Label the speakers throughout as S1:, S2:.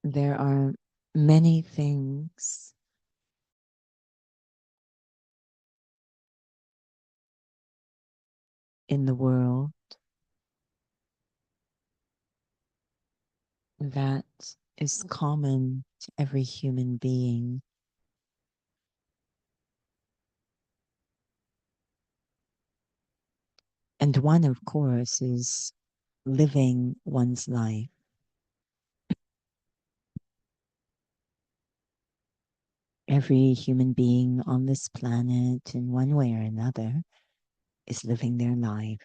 S1: There are many things in the world that is common to every human being. And one, of course, is living one's life. Every human being on this planet, in one way or another, is living their life.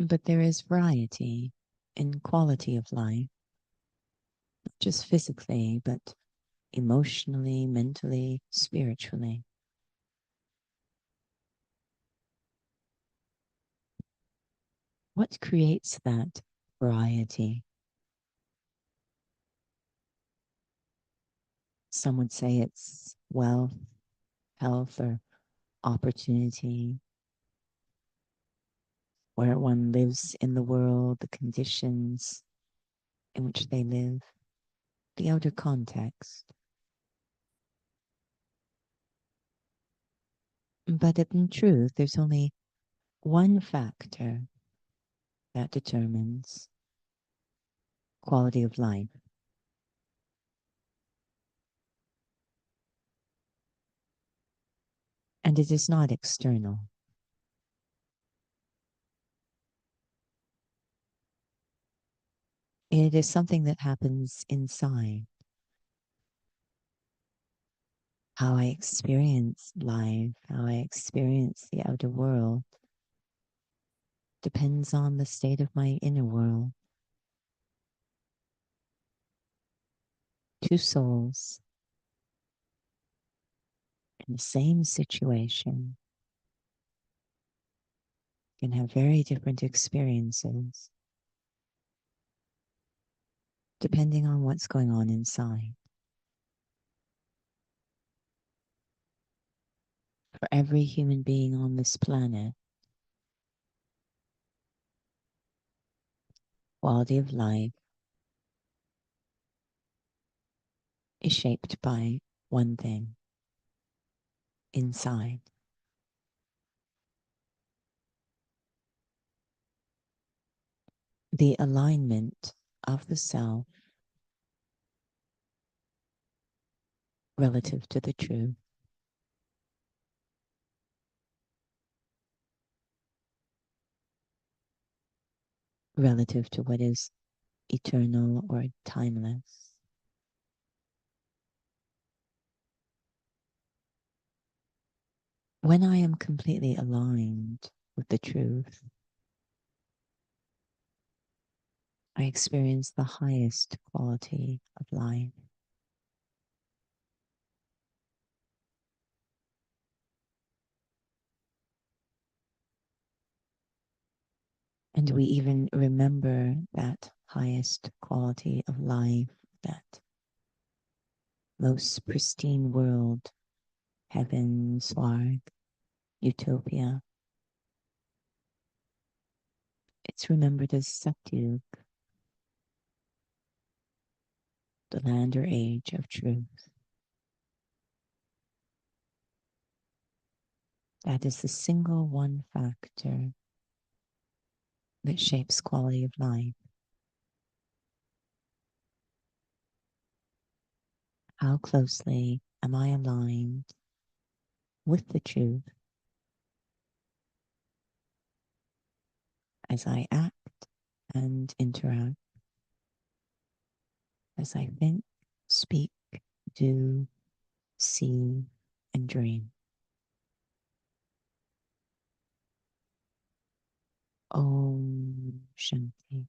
S1: But there is variety in quality of life, not just physically, but emotionally, mentally, spiritually. What creates that variety? Some would say it's wealth, health, or opportunity. where one lives in the world, the conditions in which they live, the outer context. But in truth, there's only one factor that determines quality of life. And it is not external. It is something that happens inside. How I experience life, how I experience the outer world, depends on the state of my inner world. Two souls in the same situation can have very different experiences depending on what's going on inside. For every human being on this planet, quality of life is shaped by one thing: inside. The alignment of the self relative to the truth. Relative to what is eternal or timeless. When I am completely aligned with the truth, I experience the highest quality of life. And we even remember that highest quality of life, that most pristine world, heaven, Swarg, utopia. It's remembered as Satyug, the land or age of truth. That is the single one factor that shapes quality of life. How closely am I aligned with the truth as I act and interact, as I think, speak, do, see, and dream. Om Shanti.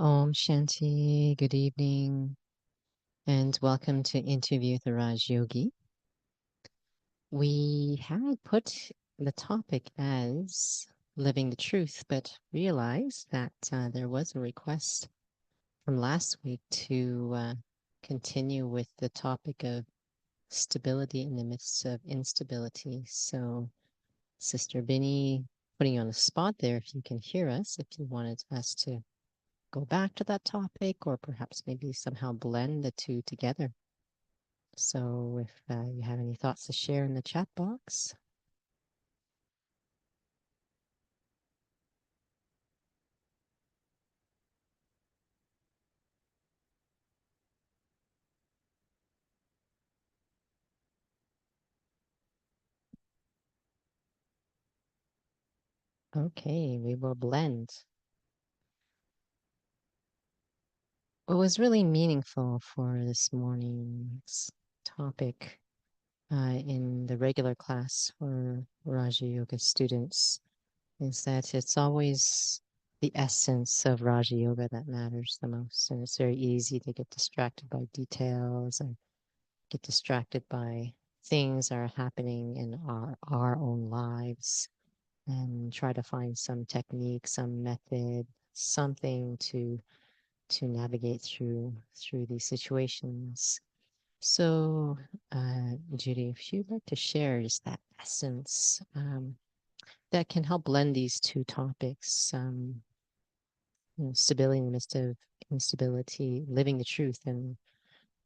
S2: Om Shanti, good evening, and welcome to Interview with the Raj Yogi. We had put the topic as living the truth, but realized that there was a request from last week to continue with the topic of stability in the midst of instability. So, Sister Binny, putting you on the spot there, if you can hear us, if you wanted us to go back to that topic or perhaps maybe somehow blend the two together. So if you have any thoughts to share in the chat box. Okay, we will blend. What was really meaningful for this morning's topic in the regular class for Raja Yoga students is that it's always the essence of Raja Yoga that matters the most. And it's very easy to get distracted by details and get distracted by things that are happening in our own lives and try to find some technique, some method, something to navigate through these situations. So, Judy, if you'd like to share just that essence that can help blend these two topics, stability in the midst of instability, living the truth, and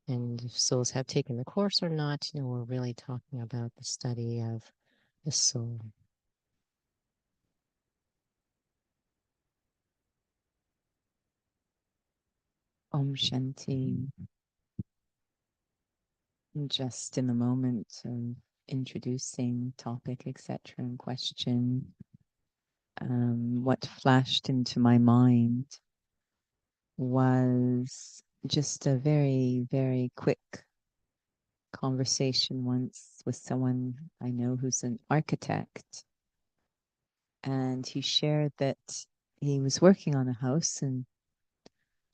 S2: if souls have taken the course or not, we're really talking about the study of the soul.
S1: Om Shanti. Just in the moment of introducing topic, etc., and question, what flashed into my mind was just a very, very quick conversation once with someone I know who's an architect. And he shared that he was working on a house, and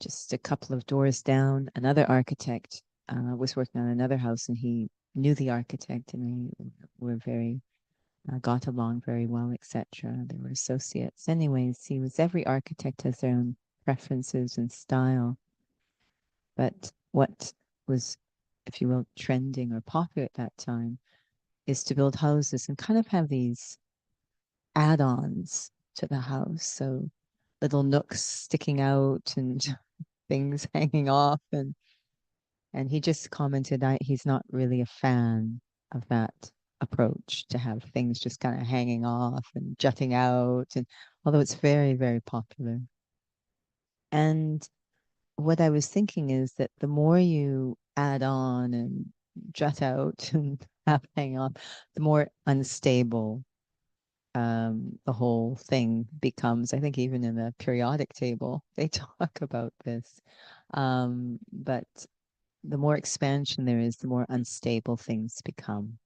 S1: just a couple of doors down, another architect was working on another house, and he knew the architect, and they were very got along very well, etc. They were associates. Anyways, every architect has their own preferences and style, but what was, if you will, trending or popular at that time is to build houses and kind of have these add-ons to the house. So little nooks sticking out and things hanging off, and he just commented he's not really a fan of that approach to have things just kind of hanging off and jutting out, and although it's very, very popular. And what I was thinking is that the more you add on and jut out and have hang off, the more unstable the whole thing becomes. I think even in the periodic table, they talk about this. But the more expansion there is, the more unstable things become.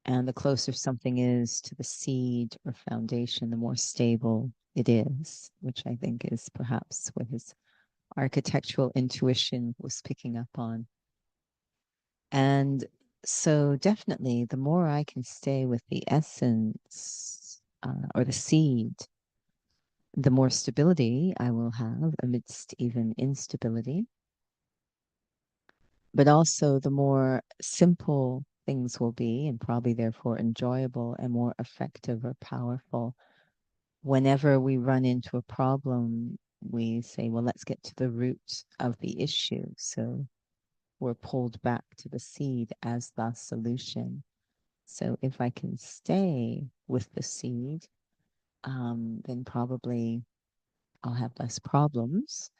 S1: And the closer something is to the seed or foundation, the more stable it is, which I think is perhaps what his architectural intuition was picking up on. And so definitely the more I can stay with the essence or the seed, the more stability I will have amidst even instability. But also the more simple things will be, and probably therefore enjoyable and more effective or powerful. Whenever we run into a problem, we say, well, let's get to the root of the issue. So we're pulled back to the seed as the solution. So if I can stay with the seed, then probably I'll have less problems.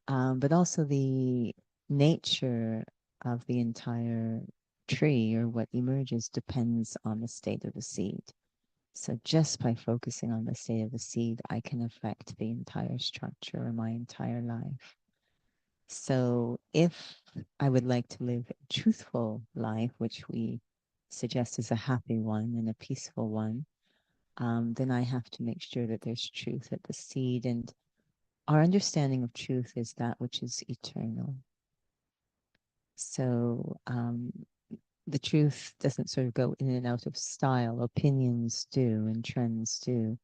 S1: But also the nature of the entire tree or what emerges depends on the state of the seed. So just by focusing on the state of the seed, I can affect the entire structure of my entire life. So if I would like to live a truthful life, which we suggest is a happy one and a peaceful one, then I have to make sure that there's truth at the seed. And our understanding of truth is that which is eternal. So the truth doesn't sort of go in and out of style. Opinions do and trends do,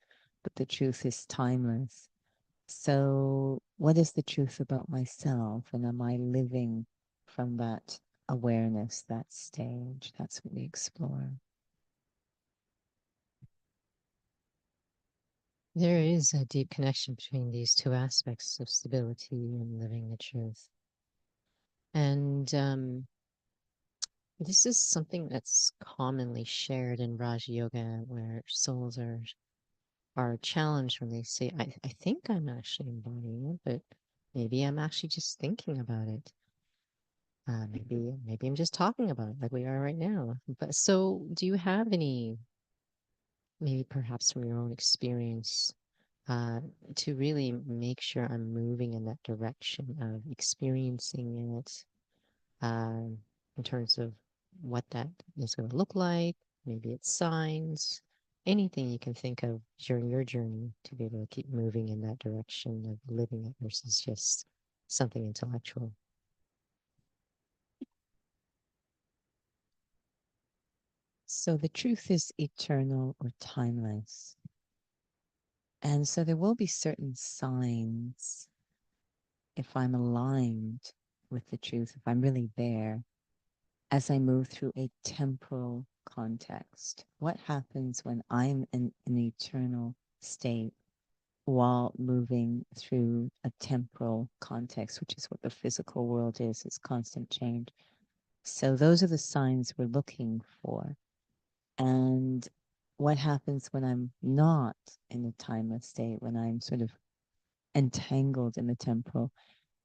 S1: but the truth is timeless. So, what is the truth about myself? And am I living from that awareness, that stage? That's what we explore.
S2: There is a deep connection between these two aspects of stability and living the truth. And this is something that's commonly shared in Raja Yoga, where souls are challenged when they say, I think I'm actually embodying it, but maybe I'm actually just thinking about it. Maybe I'm just talking about it like we are right now. But so, do you have any, maybe perhaps from your own experience, uh, to really make sure I'm moving in that direction of experiencing it, in terms of what that is going to look like? Maybe it's signs, anything you can think of during your journey to be able to keep moving in that direction of living it versus just something intellectual.
S1: So, the truth is eternal or timeless. And so, there will be certain signs if I'm aligned with the truth, if I'm really there, as I move through a temporal context. What happens when I'm in an eternal state while moving through a temporal context, which is what the physical world is, it's constant change. So those are the signs we're looking for. And what happens when I'm not in a timeless state, when I'm sort of entangled in the temporal,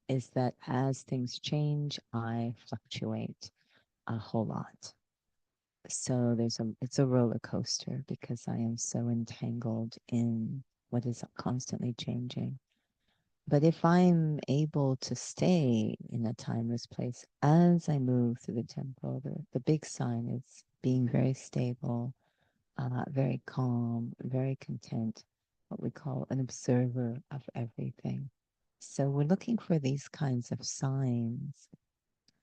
S1: is that as things change, I fluctuate a whole lot. So it's a roller coaster because I am so entangled in what is constantly changing. But if I'm able to stay in a timeless place as I move through the temple, the big sign is being very stable, very calm, very content, what we call an observer of everything. So we're looking for these kinds of signs,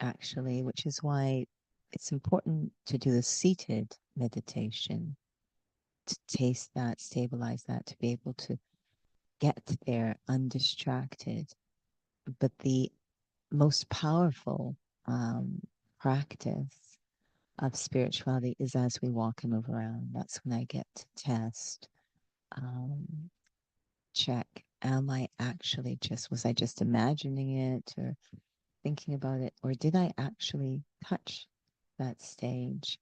S1: actually, which is why it's important to do the seated meditation, to taste that, stabilize that, to be able to get there undistracted. But the most powerful um, practice of spirituality is as we walk and move around. That's when I get to test, um, check, am I actually was I just imagining it or thinking about it, or did I actually touch that stage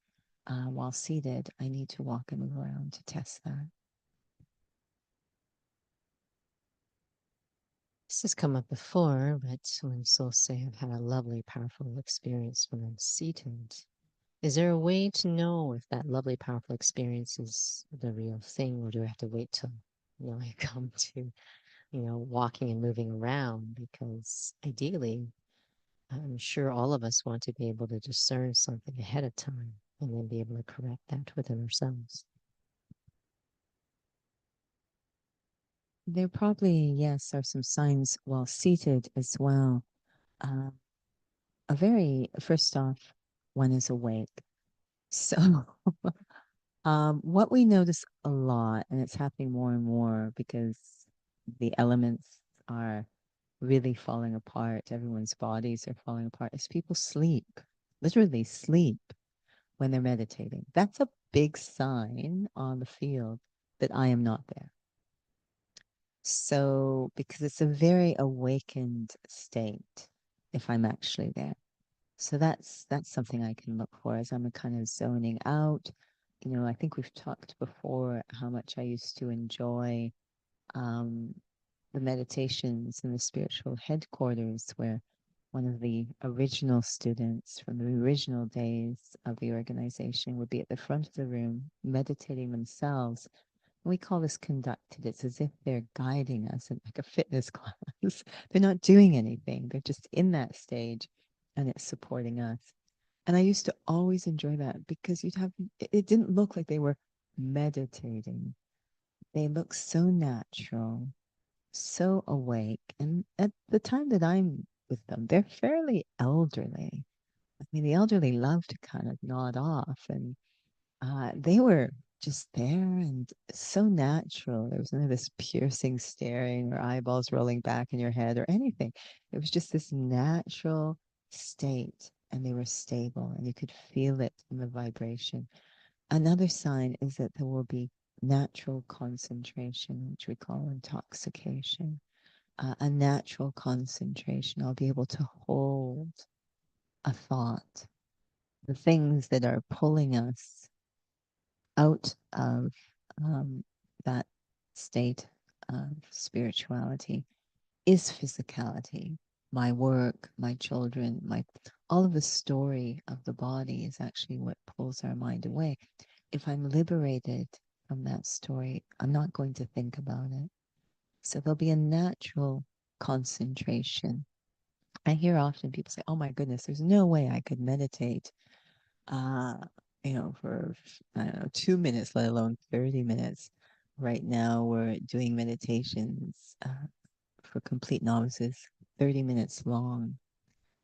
S1: while seated? I need to walk and move around to test that.
S2: This has come up before, but when souls say I've had a lovely, powerful experience when I'm seated, is there a way to know if that lovely, powerful experience is the real thing, or do I have to wait till, I come to, walking and moving around? Because ideally, I'm sure all of us want to be able to discern something ahead of time and then be able to correct that within ourselves.
S1: There probably, yes, are some signs while seated as well. Uh, first off, one is awake. So, what we notice a lot, and it's happening more and more because the elements are really falling apart, everyone's bodies are falling apart, is people sleep, literally sleep when they're meditating. That's a big sign on the field that I am not there. So, because it's a very awakened state if I'm actually there. So that's something I can look for as I'm kind of zoning out. I think we've talked before how much I used to enjoy um, the meditations in the spiritual headquarters, where one of the original students from the original days of the organization would be at the front of the room meditating themselves. We call this conducted. It's as if they're guiding us in like a fitness class. They're not doing anything. They're just in that stage and it's supporting us. And I used to always enjoy that because it didn't look like they were meditating. They looked so natural. so awake. And at the time that I'm with them, they're fairly elderly. I mean, the elderly love to kind of nod off, and they were just there and so natural. There was none of this piercing staring or eyeballs rolling back in your head or anything. It was just this natural state, and they were stable, and you could feel it in the vibration. Another sign is that there will be natural concentration, which we call intoxication. A natural concentration. I'll be able to hold a thought. The things that are pulling us out of that state of spirituality is physicality. My work, my children, my all of the story of the body is actually what pulls our mind away. If I'm liberated from that story, I'm not going to think about it. So there'll be a natural concentration. I hear often people say, "Oh my goodness, there's no way I could meditate uh, for, I don't know, 2 minutes, let alone 30 minutes. Right now, we're doing meditations for complete novices, 30 minutes long.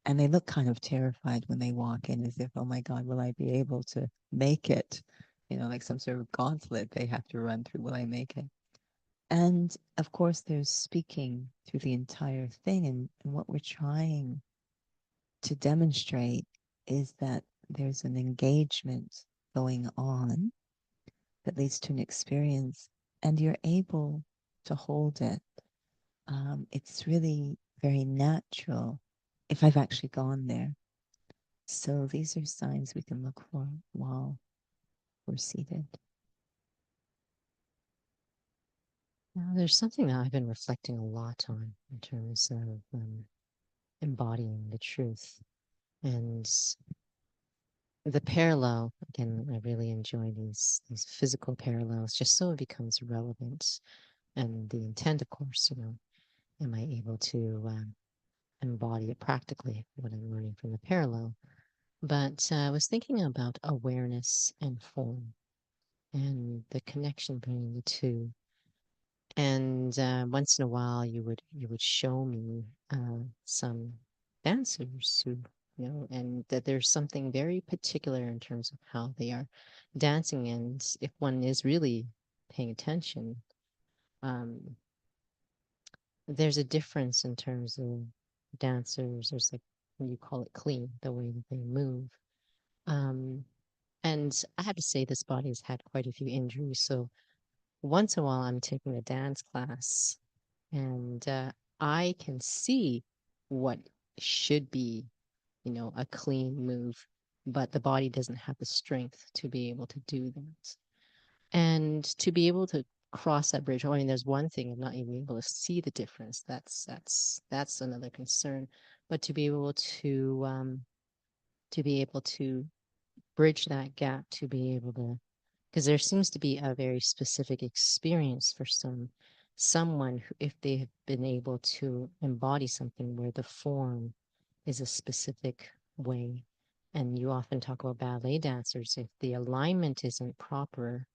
S1: And they look kind of terrified when they walk in, as if, oh my God, will I be able to make it? Like some sort of gauntlet they have to run through. Will I make it? And of course, there's speaking through the entire thing. And what we're trying to demonstrate is that there's an engagement going on that leads to an experience, and you're able to hold it. It's really very natural if I've actually gone there. So these are signs we can look for while we're seated.
S2: Now, there's something that I've been reflecting a lot on in terms of embodying the truth. And the parallel, again, I really enjoy these physical parallels just so it becomes relevant. And the intent, of course, am I able to embody it practically, what I'm learning from the parallel? But I was thinking about awareness and form and the connection between the two. And once in a while, you would show me some dancers who, and that there's something very particular in terms of how they are dancing. And if one is really paying attention, um, there's a difference in terms of dancers. There's like, you call it clean, the way that they move. Um, and I have to say, this body has had quite a few injuries. So once in a while, I'm taking a dance class, and I can see what should be, a clean move, but the body doesn't have the strength to be able to do that. And to be able to cross that bridge, I mean, there's one thing of not even able to see the difference. That's another concern. But to be able to bridge that gap, to be able to, because there seems to be a very specific experience for someone who, if they have been able to embody something where the form is a specific way. And you often talk about ballet dancers. If the alignment isn't proper,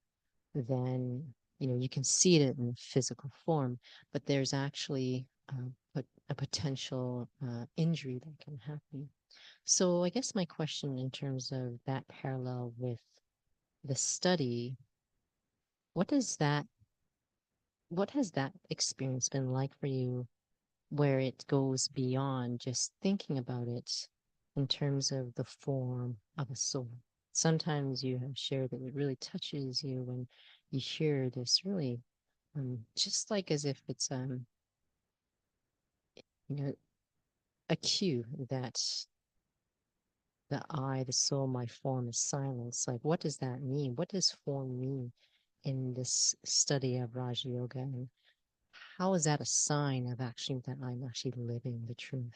S2: then you can see it in physical form, but there's actually a potential injury that can happen. So I guess my question in terms of that parallel with the study, what does that what has that experience been like for you, where it goes beyond just thinking about it in terms of the form of a soul? Sometimes you have shared that it really touches you when you hear this really, just like as if it's you know a cue that the I, the soul, my form is silence. Like, what does that mean? What does form mean in this study of Raja Yoga? And how is that a sign of actually that I'm actually living the truth?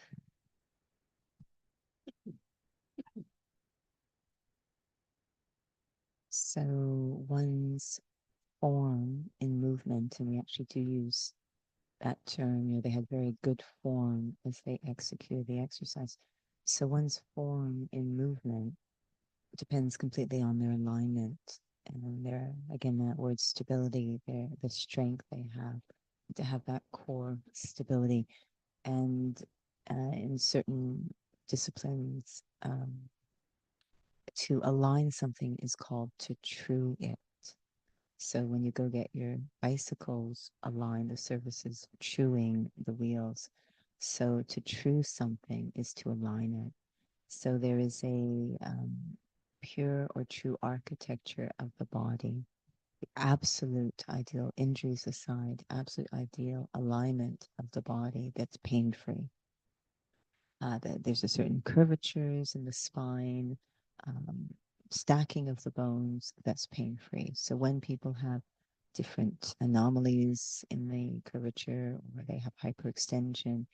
S1: So one's form in movement, and we actually do use that term, they had very good form as they executed the exercise. So one's form in movement depends completely on their alignment and their, again, that word stability, the strength they have. to have that core stability. And in certain disciplines, to align something is called to true it. So when you go get your bicycles aligned, the surfaces truing the wheels. So to true something is to align it. So there is a pure or true architecture of the body, the absolute ideal, injuries aside, absolute ideal alignment of the body that's pain free. There's a certain curvatures in the spine, um, stacking of the bones that's pain free. So when people have different anomalies in the curvature or they have hyperextension,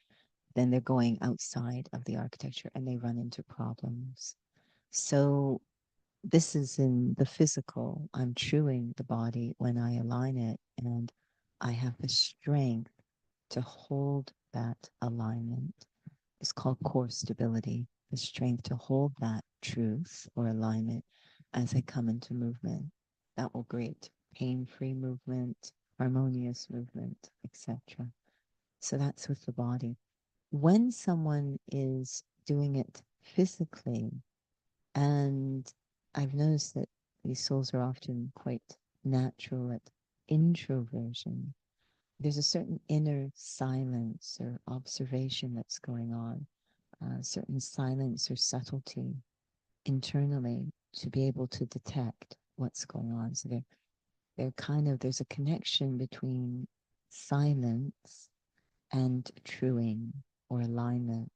S1: then they're going outside of the architecture and they run into problems. So this is in the physical. I'm truing the body when I align it, and I have the strength to hold that alignment. It's called core stability, the strength to hold that truth or alignment as I come into movement. That will create pain-free movement, harmonious movement, etc. So that's with the body. When someone is doing it physically, and I've noticed that these souls are often quite natural at introversion. There's a certain inner silence or observation that's going on, certain silence or subtlety internally to be able to detect what's going on. So they're kind of, there's a connection between silence and truing or alignment,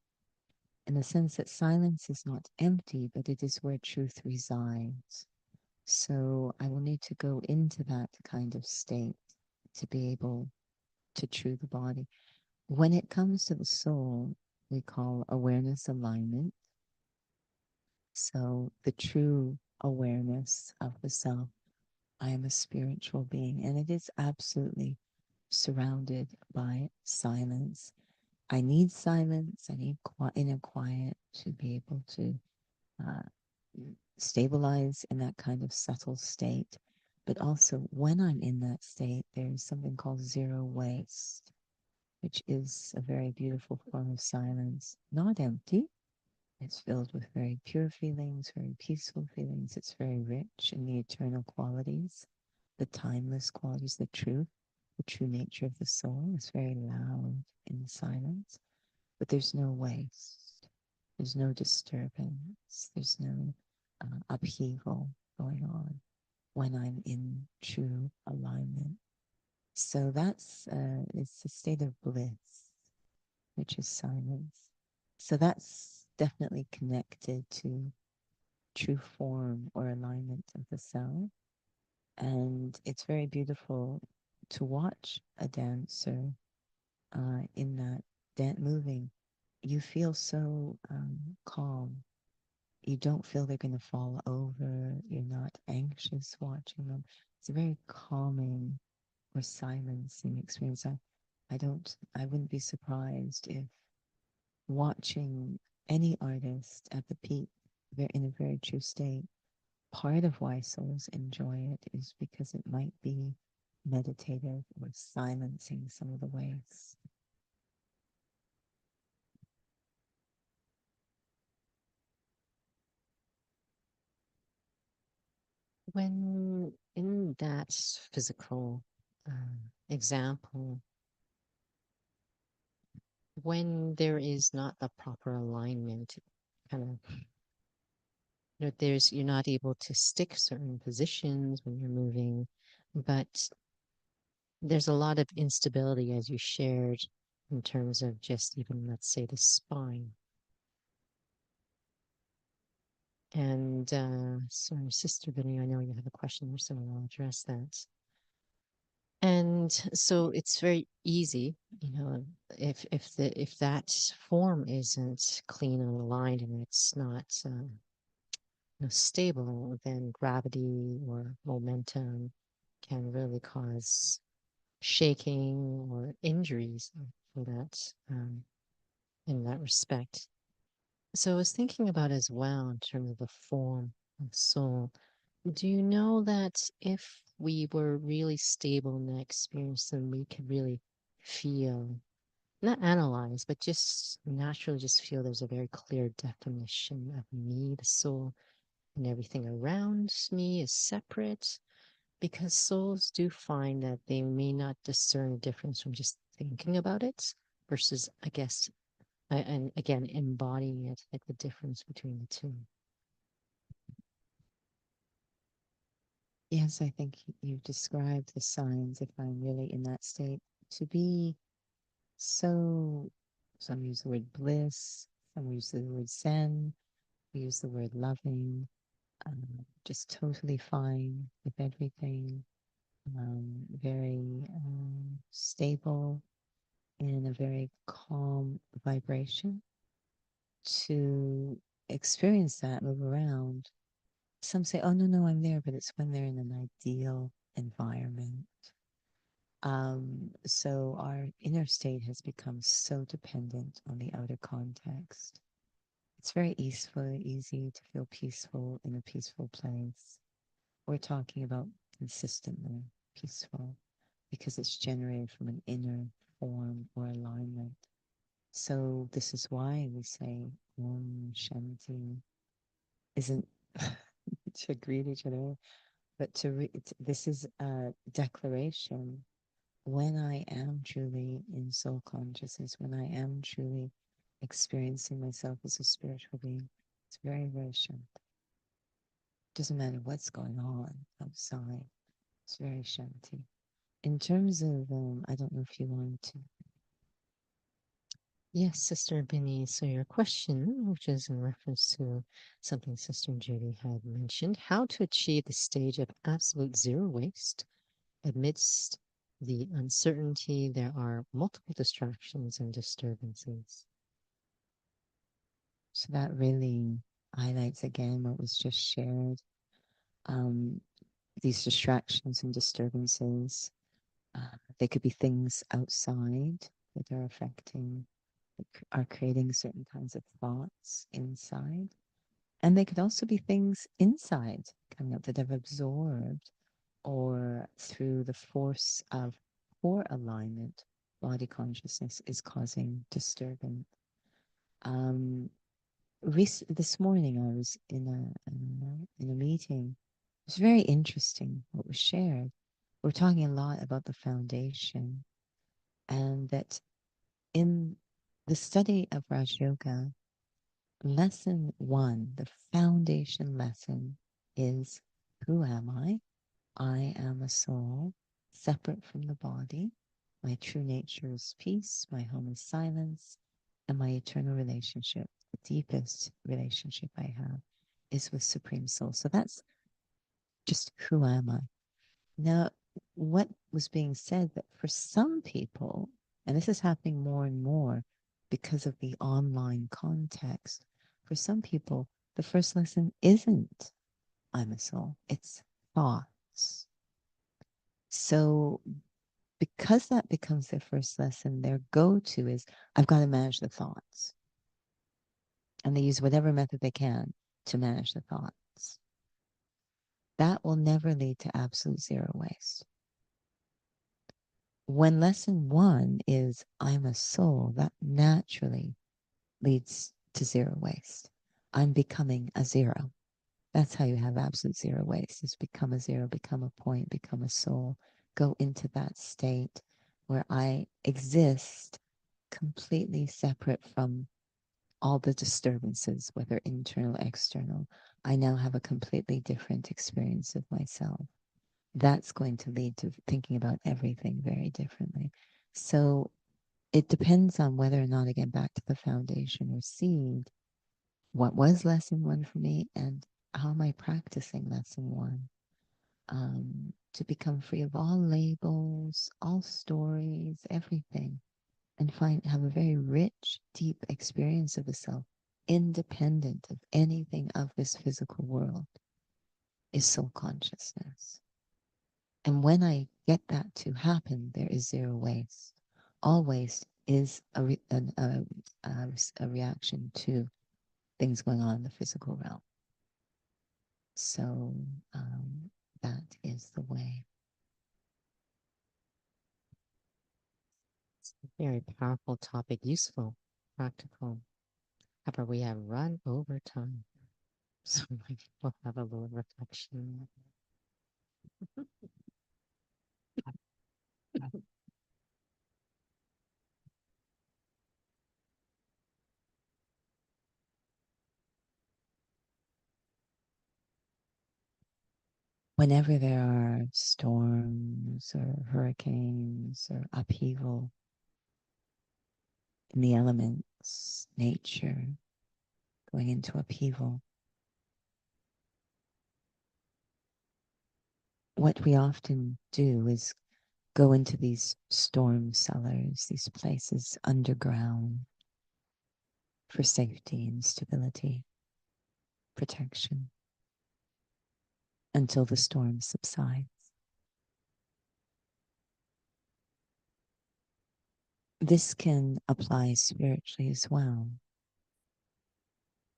S1: in the sense that silence is not empty, but it is where truth resides. So I will need to go into that kind of state to be able to true the body. When it comes to the soul, we call awareness alignment. So the true awareness of the self. I am a spiritual being, and it is absolutely surrounded by silence. I need silence. I need inner quiet to be able to uh, stabilize in that kind of subtle state. But also, when I'm in that state, there's something called zero waste, which is a very beautiful form of silence, not empty. It's filled with very pure feelings, very peaceful feelings. It's very rich in the eternal qualities, the timeless qualities, the true nature of the soul. Is very loud in the silence, but there's no waste. There's no disturbance. There's no upheaval going on when I'm in true alignment. So it's a state of bliss, which is silence. So that's definitely connected to true form or alignment of the self. And it's very beautiful to watch a dancer in that moving. You feel so calm. You don't feel they're going to fall over. You're not anxious watching them. It's a very calming or silencing experience. I wouldn't be surprised if watching any artist at the peak, they're in a very true state. Part of why souls enjoy it is because it might be meditative or silencing some of the ways.
S2: When in that physical example, when there is not the proper alignment, kind of, there's you're not able to stick certain positions when you're moving, but there's a lot of instability as you shared in terms of just even, let's say, the spine. And sorry, Sister Vinny, I know you have a question there, so I'll address that. And so it's very easy, if that form isn't clean and aligned and it's not stable, then gravity or momentum can really cause shaking or injuries for that in that respect. So I was thinking about as well in terms of the form of soul. Do you know that if we were really stable in that experience, then we could really feel, not analyze, but just naturally just feel there's a very clear definition of me, the soul, and everything around me is separate, because souls do find that they may not discern the difference from just thinking about it versus, I guess, and again, embodying it, like the difference between the two.
S1: Yes, I think you've described the signs, if I'm really in that state, to be so, some use the word bliss, some use the word zen, we use the word loving, just totally fine with everything, very stable in a very calm vibration. To experience that, move around. Some say, oh, no, I'm there, but it's when they're in an ideal environment. So our inner state has become so dependent on the outer context. It's very easy to feel peaceful in a peaceful place. We're talking about consistently peaceful because it's generated from an inner form or alignment. So this is why we say Om Shanti isn't to greet each other, but this is a declaration. When I am truly in soul consciousness, when I am truly experiencing myself as a spiritual being, it's very, very shanti. Doesn't matter what's going on outside. It's very shanti. In terms of, I don't know if you want to.
S2: Yes, Sister Benny. So your question, which is in reference to something Sister Judy had mentioned, how to achieve the stage of absolute zero waste amidst the uncertainty, there are multiple distractions and disturbances.
S1: So that really highlights again what was just shared. These distractions and disturbances, they could be things outside that are affecting, are creating certain kinds of thoughts inside. And they could also be things inside coming up that have absorbed, or through the force of poor alignment, body consciousness is causing disturbance. This morning I was in a meeting. It was very interesting what was shared. We're talking a lot about the foundation, and that in the study of Raj Yoga, lesson one, the foundation lesson, is who am I? I am a soul separate from the body. My true nature is peace. My home is silence. And my eternal relationship, the deepest relationship I have, is with Supreme Soul. So that's just who am I? Now, what was being said that for some people, and this is happening more and more because of the online context, for some people, the first lesson isn't I'm a soul, it's thoughts. So because that becomes their first lesson, their go-to is, I've got to manage the thoughts. And they use whatever method they can to manage the thoughts. That will never lead to absolute zero waste. When lesson one is, I'm a soul, that naturally leads to zero waste. I'm becoming a zero. That's how you have absolute zero waste, is become a zero, become a point, become a soul. Go into that state where I exist completely separate from all the disturbances, whether internal, external. I now have a completely different experience of myself. That's going to lead to thinking about everything very differently. So it depends on whether or not, again, back to the foundation or seed, what was lesson one for me, and how am I practicing lesson one, to become free of all labels, all stories, everything, and have a very rich, deep experience of the self, independent of anything of this physical world, is soul consciousness. And when I get that to happen, there is zero waste. All waste is a reaction to things going on in the physical realm. So that is the way.
S2: Very powerful topic, useful, practical. However, we have run over time. So maybe we'll have a little reflection.
S1: Whenever there are storms or hurricanes or upheaval in the elements, nature going into upheaval, what we often do is go into these storm cellars, these places underground for safety and stability, protection, until the storm subsides. This can apply spiritually as well.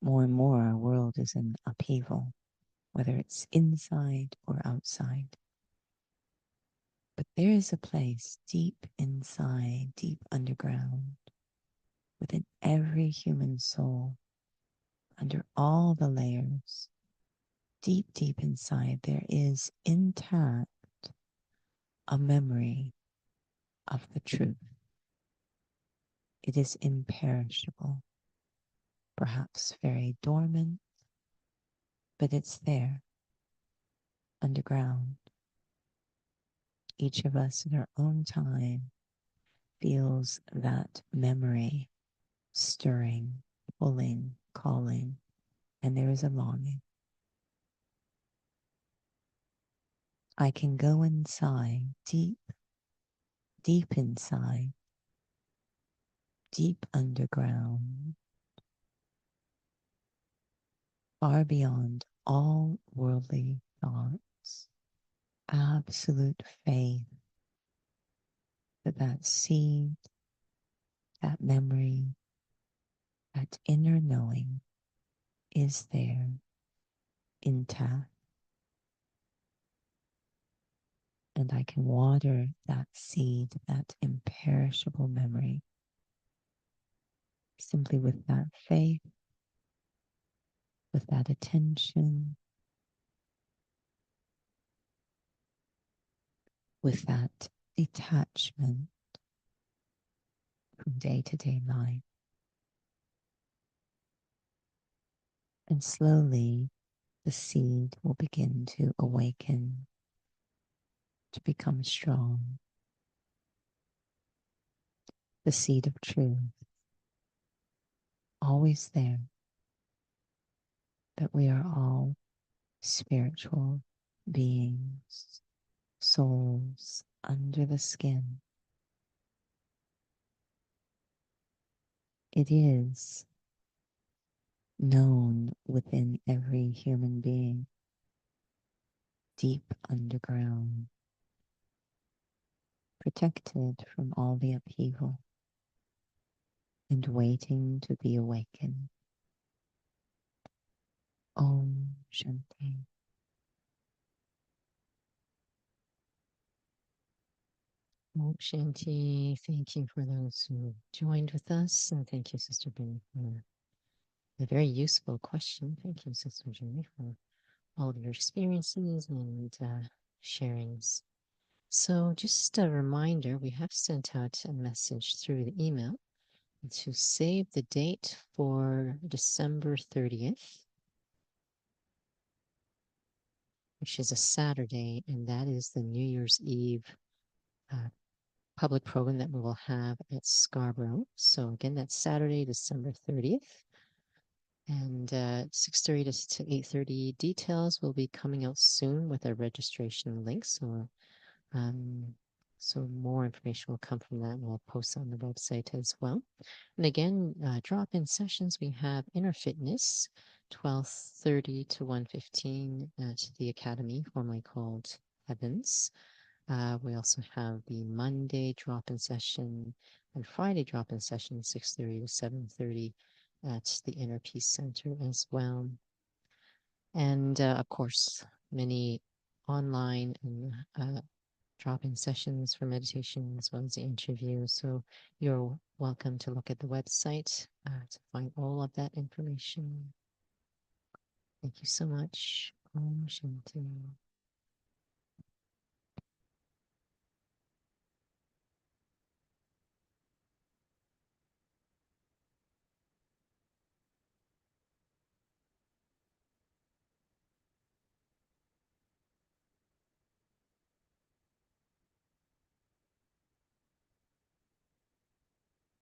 S1: More and more, our world is in upheaval, whether it's inside or outside. But there is a place deep inside, deep underground, within every human soul, under all the layers, deep, deep inside, there is intact a memory of the truth. It is imperishable, perhaps very dormant, but it's there, underground. Each of us in our own time feels that memory stirring, pulling, calling, and there is a longing. I can go inside, deep, deep inside, deep underground, far beyond all worldly thoughts, absolute faith that that seed, that memory, that inner knowing is there, intact. And I can water that seed, that imperishable memory, simply with that faith, with that attention, with that detachment from day to day life. And slowly the seed will begin to awaken, to become strong. The seed of truth, always there, that we are all spiritual beings, souls under the skin. It is known within every human being, deep underground, protected from all the upheaval and waiting to be awakened. Om Shanti.
S2: Om Shanti. Thank you for those who joined with us. And thank you, Sister Jenny, for a very useful question. Thank you, Sister Jenny, for all of your experiences and sharings. So, just a reminder, we have sent out a message through the email to save the date for December 30th, which is a Saturday, and that is the New Year's Eve public program that we will have at Scarborough. So again, that's Saturday, December 30th. And 6:30 to 8:30 details will be coming out soon with our registration link. So more information will come from that, and we'll post on the website as well. And again, drop-in sessions we have Inner Fitness, 12:30 to 1:15 at the Academy, formerly called Heavens. We also have the Monday drop-in session and Friday drop-in session, 6:30 to 7:30 at the Inner Peace Center as well. And of course, many online and drop-in sessions for meditation as well as the interview. So you're welcome to look at the website to find all of that information. Thank you so much. Om Shanti.